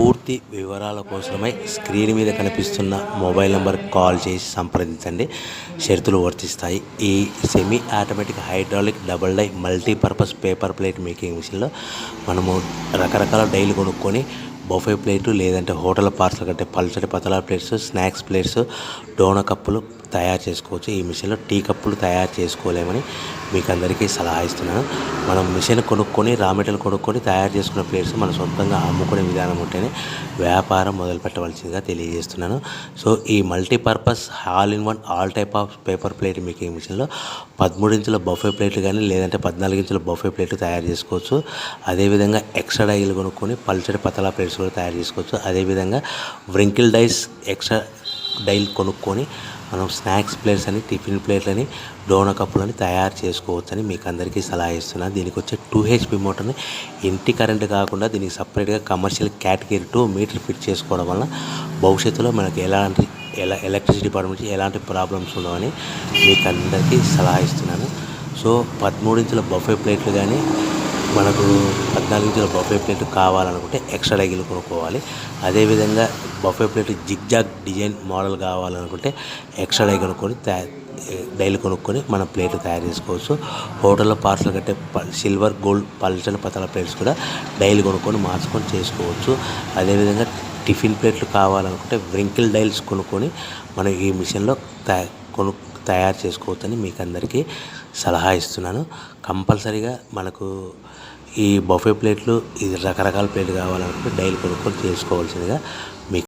పూర్తి వివరాల కోసమై స్క్రీన్ మీద కనిపిస్తున్న మొబైల్ నెంబర్కి కాల్ చేసి సంప్రదించండి. షరతులు వర్తిస్తాయి. ఈ semi automatic hydraulic double die multipurpose paper plate making మిషన్లో మనము రకరకాల డైలు కొనుక్కొని బఫే ప్లేటు లేదంటే హోటల్ పార్సల్ కంటే పల్చటి పతలా ప్లేట్స్, స్నాక్స్ ప్లేట్స్, డోనా కప్పులు తయారు చేసుకోవచ్చు. ఈ మిషన్లో టీ కప్పులు తయారు చేసుకోలేమని మీకు అందరికీ సలహా ఇస్తున్నాను. మనం మిషన్ కొనుక్కొని రా మెటీరియల్ కొనుక్కొని తయారు చేసుకున్న ప్లేట్స్ మనం సొంతంగా అమ్ముకునే విధానం ఉంటేనే వ్యాపారం మొదలు పెట్టవలసిందిగా తెలియజేస్తున్నాను. సో ఈ multipurpose all in one all type of paper plate making మిషన్లో 13 ఇంచుల బఫే ప్లేట్లు కానీ లేదంటే 14 ఇంచుల బఫే ప్లేట్లు తయారు చేసుకోవచ్చు. అదేవిధంగా ఎక్స్ట్రా డైలు కొనుక్కొని పల్చటి పతలా ప్లేట్స్ కూడా తయారు చేసుకోవచ్చు. అదేవిధంగా వ్రింకిల్ డైస్ ఎక్స్ట్రా డైల్ కొనుక్కొని మనం స్నాక్స్ ప్లేట్స్ అని, టిఫిన్ ప్లేట్లని, డోనా కప్పులని తయారు చేసుకోవచ్చని మీకు అందరికీ సలహా ఇస్తున్నాను. దీనికి వచ్చే 2 HP మోటార్ని ఇంటి కరెంట్ కాకుండా దీనికి సపరేట్గా కమర్షియల్ కేటగిరీ 2 మీటర్ ఫిట్ చేసుకోవడం వల్ల భవిష్యత్తులో మనకి ఎలక్ట్రిసిటీ డిపార్ట్మెంట్ ఎలాంటి ప్రాబ్లమ్స్ ఉండవని మీకు అందరికీ సలహా ఇస్తున్నాను. సో 13 ఇంచుల బఫే ప్లేట్లు కానీ మనకు 14 ఇంచుల బఫే ప్లేట్ కావాలనుకుంటే ఎక్స్ట్రా డైలు కొనుక్కోవాలి. అదేవిధంగా buffet plate zigzag design model కావాలనుకుంటే ఎక్స్ట్రా డైలు కొనుక్కొని మనం ప్లేట్లు తయారు చేసుకోవచ్చు. హోటల్లో పార్సల్ కట్టే సిల్వర్, గోల్డ్, పల్చని పతల ప్లేట్స్ కూడా డైలు కొనుక్కొని మార్చుకొని చేసుకోవచ్చు. అదేవిధంగా టిఫిన్ ప్లేట్లు కావాలనుకుంటే వ్రింకిల్ డైల్స్ కొనుక్కొని మనం ఈ మిషన్లో తయారు చేసుకోవచ్చని మీకు అందరికీ సలహా ఇస్తున్నాను. కంపల్సరీగా మనకు ఈ బఫే ప్లేట్లు ఇది రకరకాల ప్లేట్లు కావాలనుకుంటే డైలు కొనుక్కొని చేసుకోవాల్సిందిగా మీకు